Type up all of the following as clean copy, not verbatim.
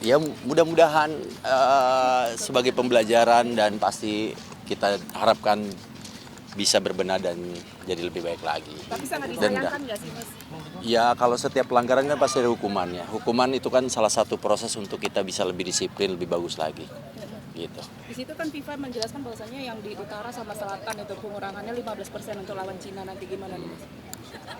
Ya mudah-mudahan sebagai pembelajaran dan pasti kita harapkan bisa berbenah dan jadi lebih baik lagi. Tapi sangat Dan disayangkan nggak sih, Mas? ya kalau setiap pelanggaran kan pasti ada hukumannya. Hukuman itu kan salah satu proses untuk kita bisa lebih disiplin, lebih bagus lagi. Gitu. Di situ kan FIFA menjelaskan bahwasannya yang di utara sama selatan itu pengurangannya 15% untuk lawan Cina nanti gimana nih, Mas?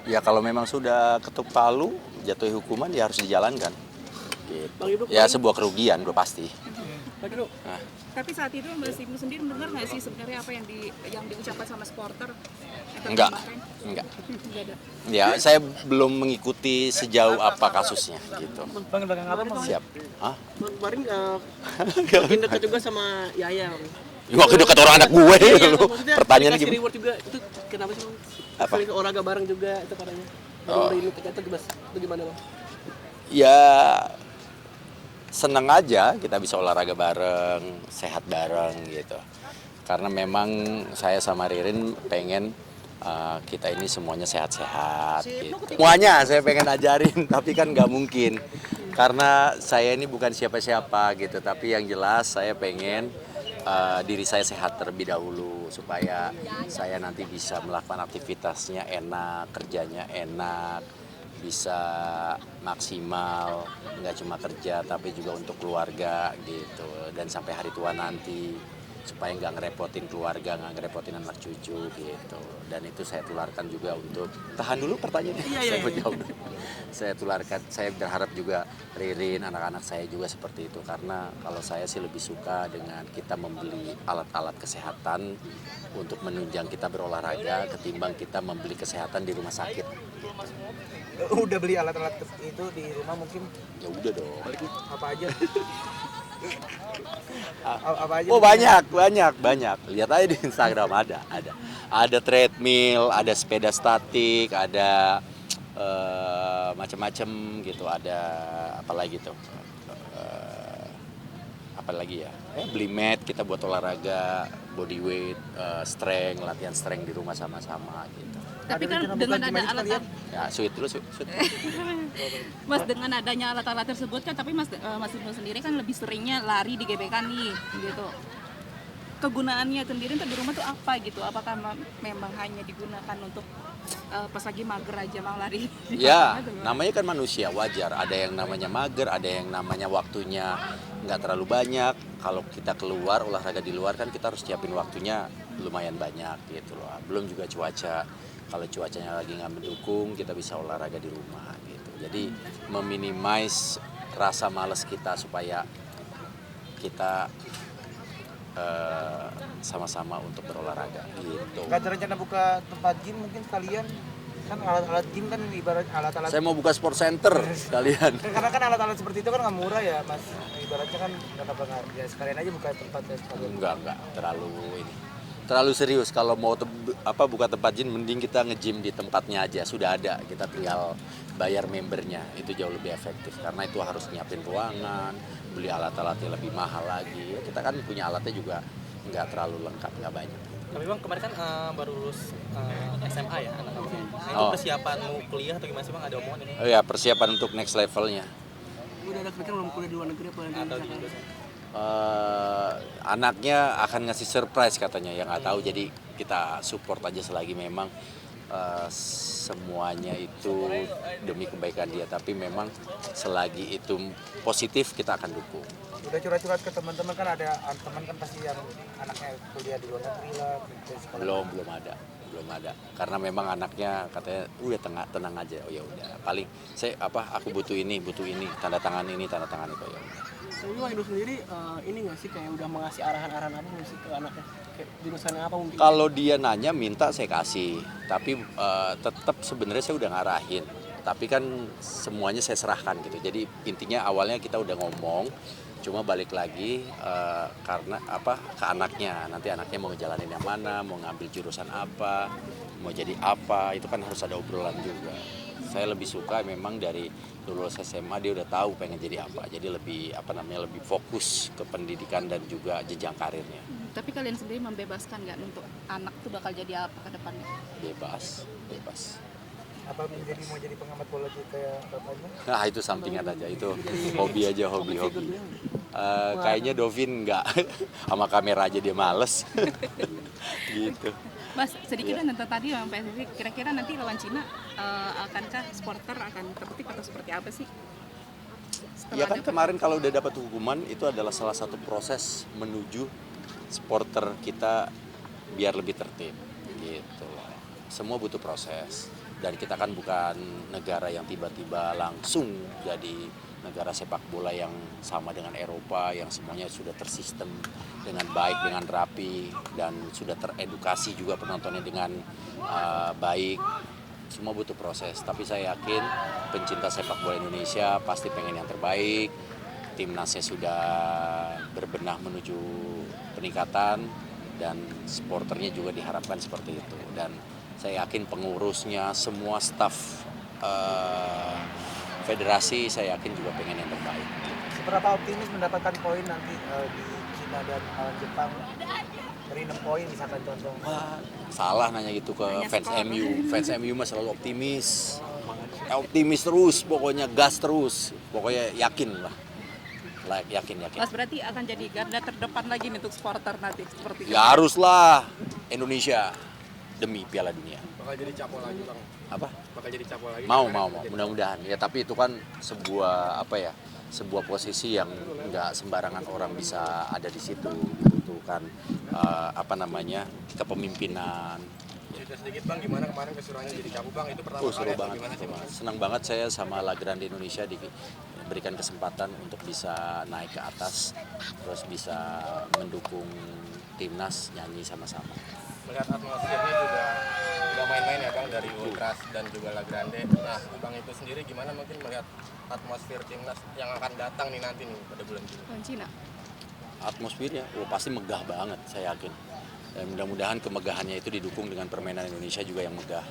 Ya kalau memang sudah ketuk palu, jatuhi hukuman ya harus dijalankan. Gitu. Ya sebuah kerugian udah pasti. Bang Ibnu, tapi saat itu Mas Ibnu sendiri mendengar nggak sih sebenarnya apa yang diucapkan sama supporter? Enggak. Nggak ada. Ya saya belum mengikuti sejauh apa kasusnya gitu. Bang, belakang apa bang? Siap. Hah? Kemarin makin dekat juga sama Yaya. Makin dekat orang anak gue lu. Maksudnya Pertanyaannya dikasih gimana? reward juga, itu kenapa sih bang? Apa? Sering olahraga bareng juga itu katanya. Oh. Ini ternyata itu gimana bang? Ya seneng aja kita bisa olahraga bareng, sehat bareng gitu. Karena memang saya sama Ririn pengen kita ini semuanya sehat-sehat gitu. Semuanya saya pengen ajarin, tapi kan nggak mungkin. Karena saya ini bukan siapa-siapa gitu, tapi yang jelas saya pengen diri saya sehat terlebih dahulu supaya saya nanti bisa melakukan aktivitasnya enak, kerjanya enak, bisa maksimal, nggak cuma kerja tapi juga untuk keluarga gitu, dan sampai hari tua nanti supaya nggak ngerepotin keluarga, nggak ngerepotin anak cucu gitu. Dan itu saya tularkan juga untuk, tahan dulu pertanyaannya, saya mau jawab dulu. Saya tularkan, saya berharap juga Ririn, anak-anak saya juga seperti itu, karena kalau saya sih lebih suka dengan kita membeli alat-alat kesehatan untuk menunjang kita berolahraga ketimbang kita membeli kesehatan di rumah sakit. Udah beli alat-alat itu di rumah mungkin? Ya udah dong. Apa aja? Apa aja? Oh banyak. Lihat aja di Instagram ada treadmill, ada sepeda statik, ada macam-macam gitu, ada apa lagi tuh? Apa lagi ya? Beli mat kita buat olahraga, body weight, strength, latihan strength di rumah sama-sama gitu. Tapi kan dengan ada alat Ya, sweet dulu, sweet. Mas, dengan adanya alat-alat tersebut kan, tapi Mas Ibnu sendiri kan lebih seringnya lari di GBK nih, gitu. Kegunaannya sendiri untuk di rumah tuh apa gitu? Apakah memang hanya digunakan untuk pas lagi mager aja mau lari? Ya, namanya kan manusia, wajar. Ada yang namanya mager, ada yang namanya waktunya nggak terlalu banyak. Kalau kita keluar, olahraga di luar kan kita harus siapin waktunya lumayan banyak gitu loh. Belum juga cuaca. Kalau cuacanya lagi nggak mendukung, kita bisa olahraga di rumah gitu. Jadi meminimais rasa malas kita supaya kita sama-sama untuk berolahraga gitu. Nggak ada rencana buka tempat gym mungkin sekalian? Kan alat-alat gym kan ibarat alat-alat. Saya mau buka sport center sekalian. Karena kan alat-alat seperti itu kan nggak murah ya mas. Ibaratnya kan ya sekalian aja buka tempat ya sekalian. Enggak terlalu serius. Kalau mau buka tempat gym, mending kita nge-gym di tempatnya aja, sudah ada, kita tinggal bayar membernya, itu jauh lebih efektif karena itu harus nyiapin ruangan, beli alat-alatnya lebih mahal lagi. Kita kan punya alatnya juga nggak terlalu lengkap, nggak banyak. Tapi bang kemarin kan baru lulus SMA ya anak kamu. Itu Oh. persiapan mau kuliah atau gimana sih bang, ada omongan ini? Oh ya, persiapan untuk next levelnya. Udah ada kepikiran belum kuliah di luar negeri apa atau di Indonesia? Anaknya akan ngasih surprise katanya, yang nggak tahu, jadi kita support aja selagi memang semuanya itu demi kebaikan dia, tapi memang selagi itu positif kita akan dukung. Udah curhat-curhat ke teman-teman kan, ada teman kan pasti yang anaknya kuliah di luar negeri lah. Belum ada karena memang anaknya katanya udah tenang aja. Oh ya udah, paling aku butuh ini tanda tangan itu ya udah. Tapi bang Indo sendiri ini nggak sih kayak udah mengasih arahan-arahan apa nggak sih ke anaknya? Kayak jurusan apa mungkin? Kalau dia nanya minta saya kasih, tapi tetap sebenarnya saya udah ngarahin. Tapi kan semuanya saya serahkan gitu. Jadi intinya awalnya kita udah ngomong, cuma balik lagi karena ke anaknya. Nanti anaknya mau ngejalanin yang mana, mau ngambil jurusan apa, mau jadi apa, itu kan harus ada obrolan juga. Saya lebih suka memang dari lulus SMA dia udah tahu pengen jadi apa. Jadi lebih lebih fokus ke pendidikan dan juga jenjang karirnya. Tapi kalian sendiri membebaskan nggak untuk anak tuh bakal jadi apa ke depannya? Bebas. Apa mau jadi pengamat bola juga kayak bapaknya? Nah itu sampingan aja, itu hobi aja, hobi. Kayaknya Dovin nggak, sama kamera aja dia males. Gitu. Mas, sedikit tentang tadi yang PSSI, kira-kira nanti lawan Cina akankah supporter akan tertib atau seperti apa sih? Ya kan kemarin kalau udah dapat hukuman itu adalah salah satu proses menuju supporter kita biar lebih tertib gitu. Semua butuh proses dan kita kan bukan negara yang tiba-tiba langsung jadi negara sepak bola yang sama dengan Eropa yang semuanya sudah tersistem dengan baik, dengan rapi dan sudah teredukasi juga penontonnya dengan baik. Semua butuh proses, tapi saya yakin pencinta sepak bola Indonesia pasti pengen yang terbaik. Timnasnya sudah berbenah menuju peningkatan dan supporternya juga diharapkan seperti itu. Dan saya yakin pengurusnya, semua staf federasi saya yakin juga pengen yang terbaik. Seberapa optimis mendapatkan poin nanti di Cina dan Jepang? Dari 6 poin misalkan contoh. Wah, salah nanya gitu ke fans MU. Fans MU mah selalu optimis. Optimis terus, pokoknya gas terus. Pokoknya yakin lah. Yakin. Mas berarti akan jadi garda terdepan lagi nih untuk supporter nanti seperti Ya haruslah Indonesia demi Piala Dunia. Bakal jadi capo lagi Bang. Apa? Bakal jadi capo lagi. Mau. Mudah-mudahan. Ya tapi itu kan sebuah posisi yang nggak sembarangan orang bisa ada di situ. Itu kan kepemimpinan. Cerita sedikit Bang, gimana kemarin kesuruhannya jadi capo Bang? Itu pertama Seru kali atau banget. gimana sih Bang? Senang banget saya sama La Grande Indonesia diberikan kesempatan untuk bisa naik ke atas, terus bisa mendukung timnas nyanyi sama-sama. Melihat atmosfernya juga nggak main-main ya Bang, dari Ultras dan juga La Grande. Nah Bang itu sendiri gimana mungkin melihat atmosfer timnas yang akan datang nih nanti nih pada bulan Juni? lawan Cina? Atmosfernya, pasti megah banget saya yakin. Dan mudah-mudahan kemegahannya itu didukung dengan permainan Indonesia juga yang megah.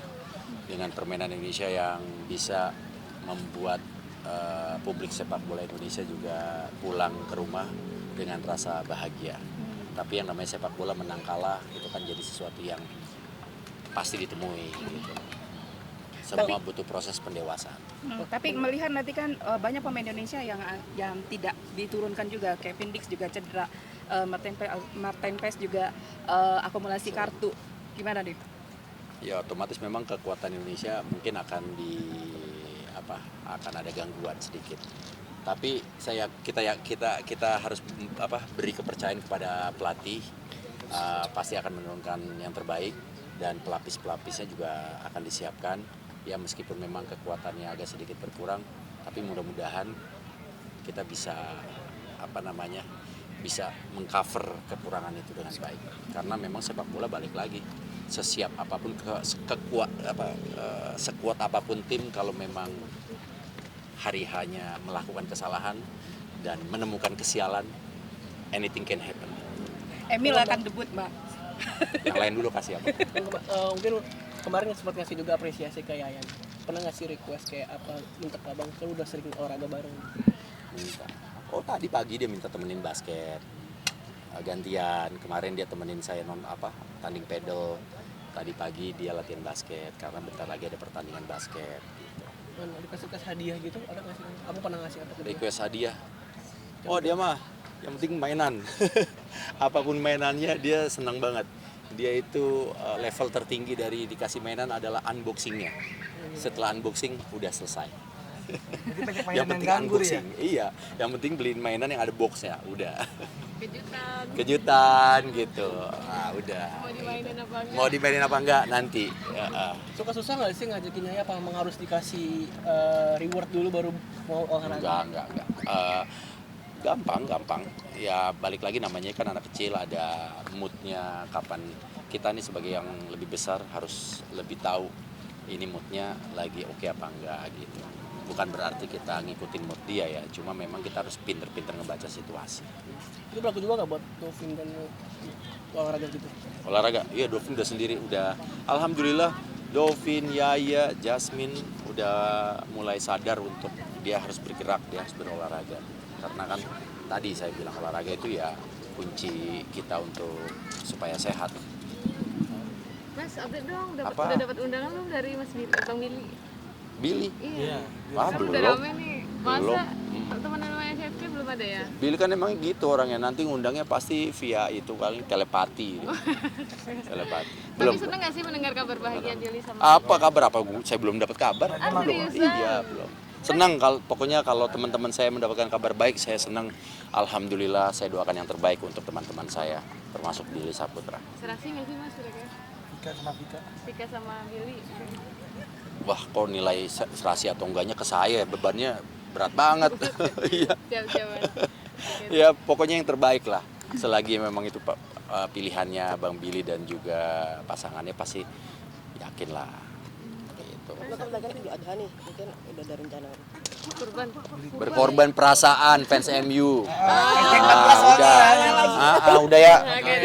Dengan permainan Indonesia yang bisa membuat publik sepak bola Indonesia juga pulang ke rumah dengan rasa bahagia. Tapi yang namanya sepak bola menang kalah itu kan jadi sesuatu yang pasti ditemui gitu. Semua butuh proses pendewasaan. Tapi melihat nanti kan banyak pemain Indonesia yang tidak diturunkan juga. Kevin Dix juga cedera, Martin Paes juga akumulasi kartu. Gimana nih? Ya otomatis memang kekuatan Indonesia mungkin akan akan ada gangguan sedikit. Tapi kita harus beri kepercayaan kepada pelatih. Pasti akan menurunkan yang terbaik dan pelapis-pelapisnya juga akan disiapkan. Ya meskipun memang kekuatannya agak sedikit berkurang, tapi mudah-mudahan kita bisa bisa mengcover kekurangan itu dengan baik. Karena memang sepak bola balik lagi, sesiap apapun sekuat apapun tim kalau memang hari hanya melakukan kesalahan dan menemukan kesialan, anything can happen. Emil akan debut, Mbak. Yang lain dulu kasih apa? Mungkin kemarin sempat ngasih juga apresiasi ke Yayan. Pernah ngasih request kayak apa, minta ke Abang, kan udah sering olahraga bareng. Minta. Oh tadi pagi dia minta temenin basket. Gantian, kemarin dia temenin saya tanding pedal. Tadi pagi dia latihan basket karena bentar lagi ada pertandingan basket. Mana dikasih hadiah gitu, ada nggak sih? Abang pernah ngasih apa ke dia? Request hadiah. Oh dia mah yang penting mainan. Apapun mainannya dia senang banget. Dia itu level tertinggi dari dikasih mainan adalah unboxingnya. Setelah unboxing udah selesai. Jadi banyak mainan Yang yang penting ganggu ya. unboxing. Iya, yang penting beliin mainan yang ada boxnya. Udah. Kejutan. Kejutan gitu. Udah. Mau dimainin apa enggak? Nanti. Suka susah nggak sih ngajakin Yaya, apa emang harus dikasih reward dulu baru mau olahraga? Enggak. Gampang. Ya balik lagi namanya kan anak kecil, ada moodnya kapan. Kita nih sebagai yang lebih besar harus lebih tahu ini moodnya lagi oke apa enggak gitu. Bukan berarti kita ngikutin mood dia ya, cuma memang kita harus pinter-pinter ngebaca situasi. Itu berlaku juga nggak buat Dovin dan olahraga gitu? Olahraga, iya Dovin udah sendiri, alhamdulillah Dovin, Yaya, Jasmine udah mulai sadar untuk dia harus bergerak, dia harus berolahraga. Karena kan tadi saya bilang olahraga itu ya kunci kita untuk supaya sehat. Mas, update dong, Apa? udah dapat undangan belum dari Bang Willy? Billy. Iya. Wah, Kan udah belum. rame nih. Belum. Masa teman sama SFC belum ada ya? Billy kan emang gitu orangnya, nanti ngundangnya pasti via itu kali telepati. Telepati. Belum. Tapi seneng gak sih mendengar kabar bahagia Billy sama Apa kabar apa? Saya belum dapat kabar. Ah, seriusan? Iya, belum. Senang pokoknya kalau teman-teman saya mendapatkan kabar baik, saya senang. Alhamdulillah, saya doakan yang terbaik untuk teman-teman saya, termasuk Billy Saputra. serasi gak sih mas kira-kira? Vika sama Vika. Vika sama Billy? Wah, kok nilai serasi atau enggaknya ke saya, bebannya berat banget. Iya. Siap-siap mas. Ya, pokoknya yang terbaik lah. Selagi memang itu pilihannya Bang Billy dan juga pasangannya, pasti yakin lah. Gitu. Kan dagang Idul Adha nih, mungkin udah ada rencana. Kurban. Berkorban perasaan fans MU. Hashtag 14 soalnya. Udah ya.